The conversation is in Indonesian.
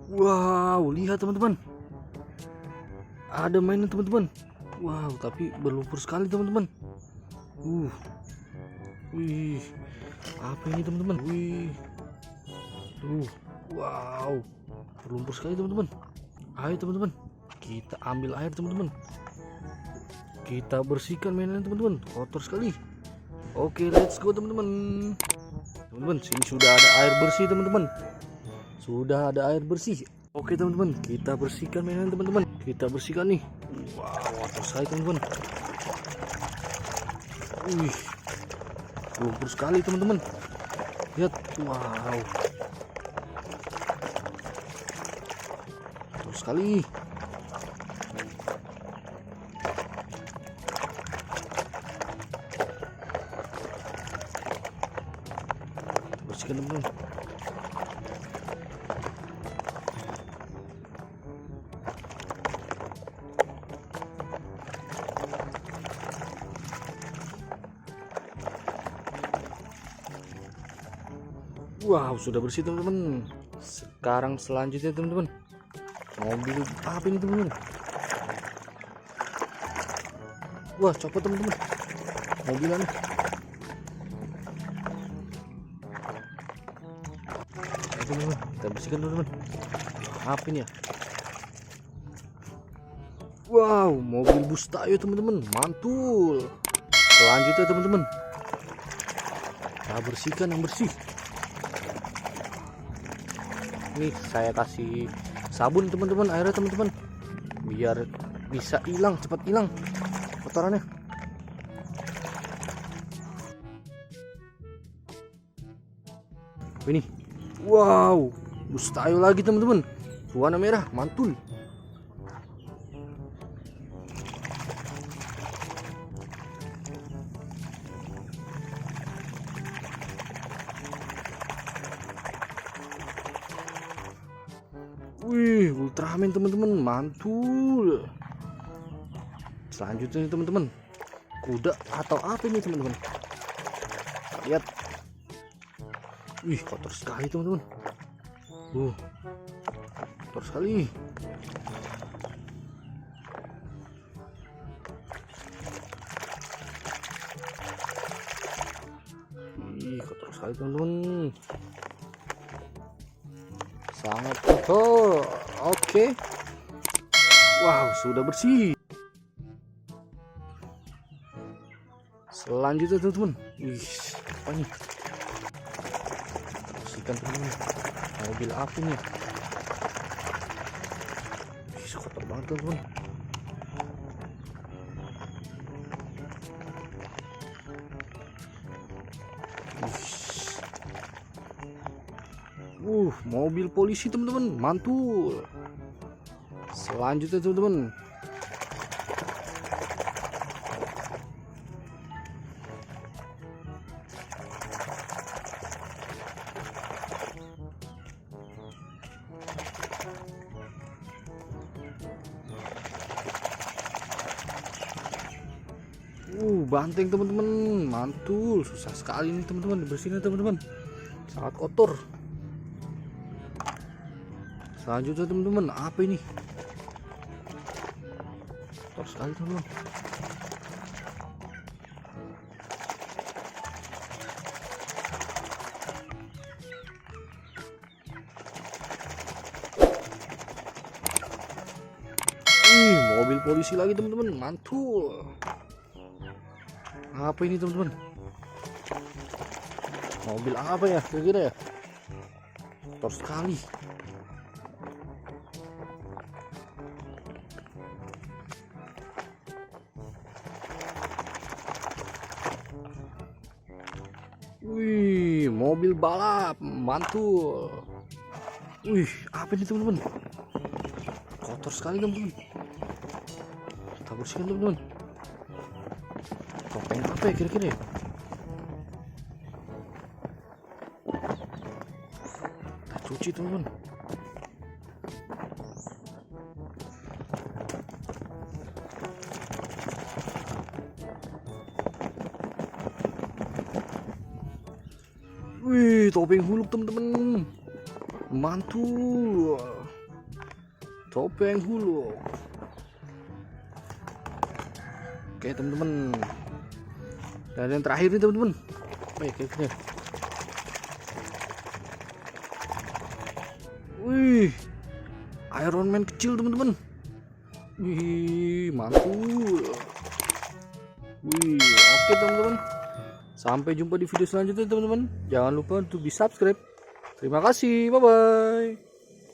Wow, lihat teman-teman. Ada mainan teman-teman. Wow, tapi berlumpur sekali teman-teman. Wih, apa ini teman-teman? Wih, wow, berlumpur sekali teman-teman. Ayo teman-teman, kita ambil air teman-teman. Kita bersihkan mainan teman-teman, kotor sekali. Oke, let's go teman-teman. Teman-teman, sini sudah ada air bersih teman-teman. Sudah ada air bersih. Oke teman-teman, kita bersihkan mainan teman-teman. Kita bersihkan nih. Wow, kotor sekali teman-teman. Wih, lumpur sekali teman-teman. Lihat, wow, kotor sekali. Bersihkan teman-teman. Wow, sudah bersih teman-teman. Sekarang selanjutnya teman-teman, mobil apa ini teman-teman? Wah, copot teman-teman mobilannya. Ayo teman-teman, kita bersihkan teman-teman. Apa ini ya? Wow, mobil bus Tayo teman-teman, mantul. Selanjutnya teman-teman, kita bersihkan yang bersih. Nih saya kasih sabun teman-teman, airnya teman-teman, biar bisa hilang, cepat hilang kotorannya. Ini, wow, bus Tayo lagi teman-teman, warna merah, mantul. Wih, Ultraman teman-teman, mantul. Selanjutnya teman-teman, kuda atau apa ini teman-teman? Lihat. Wih, kotor sekali teman-teman. Kotor sekali. Wih, kotor sekali teman-teman. Sangat kotor. Oke. Wow, sudah bersih. Selanjutnya teman-teman, wih, apa nih? Bersihkan teman-teman. Mobil apa nih? Wih, kotor banget teman-teman. Mobil polisi teman-teman, mantul. Selanjutnya teman-teman, banteng teman-teman, mantul. Susah sekali nih teman-teman dibersihin teman-teman, sangat kotor. Selanjutnya teman-teman, apa ini? Kotor sekali teman-teman. Mobil polisi lagi teman-teman, mantul. Apa ini teman-teman? Mobil apa ya kira-kira ya? Kotor sekali. Wih, mobil balap, mantul. Wih, apa ini teman-teman? Kotor sekali teman-teman. Kita bersihkan teman-teman. Topeng apa ya kira-kira ya? Kita cuci teman-teman. Wih, topeng huluk teman-teman. mantul. Topeng Hulk. Oke teman-teman, dan yang terakhir nih teman-teman. Oke. Wih, Iron Man kecil teman-teman. Wih, mantul. Wih, oke teman-teman. Sampai jumpa di video selanjutnya teman-teman. Jangan lupa untuk di subscribe. Terima kasih, bye bye.